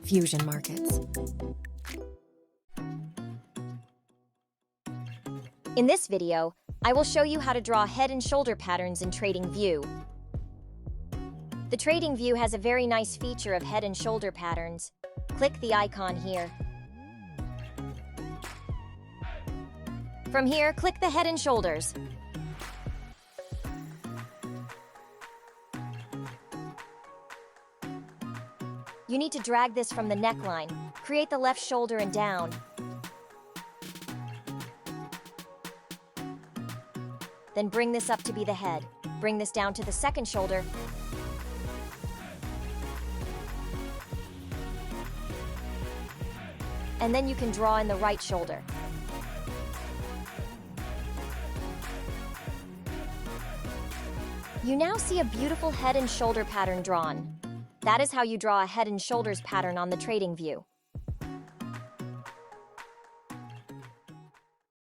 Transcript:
Fusion markets. In this video, I will show you how to draw head and shoulder patterns in TradingView. The TradingView has a very nice feature of head and shoulder patterns. Click the icon here. From here, click the head and shoulders. You need to drag this from the neckline. Create the left shoulder and down. Then bring this up to be the head. Bring this down to the second shoulder. And then you can draw in the right shoulder. You now see a beautiful head and shoulder pattern drawn. That is how you draw a head and shoulders pattern on the TradingView.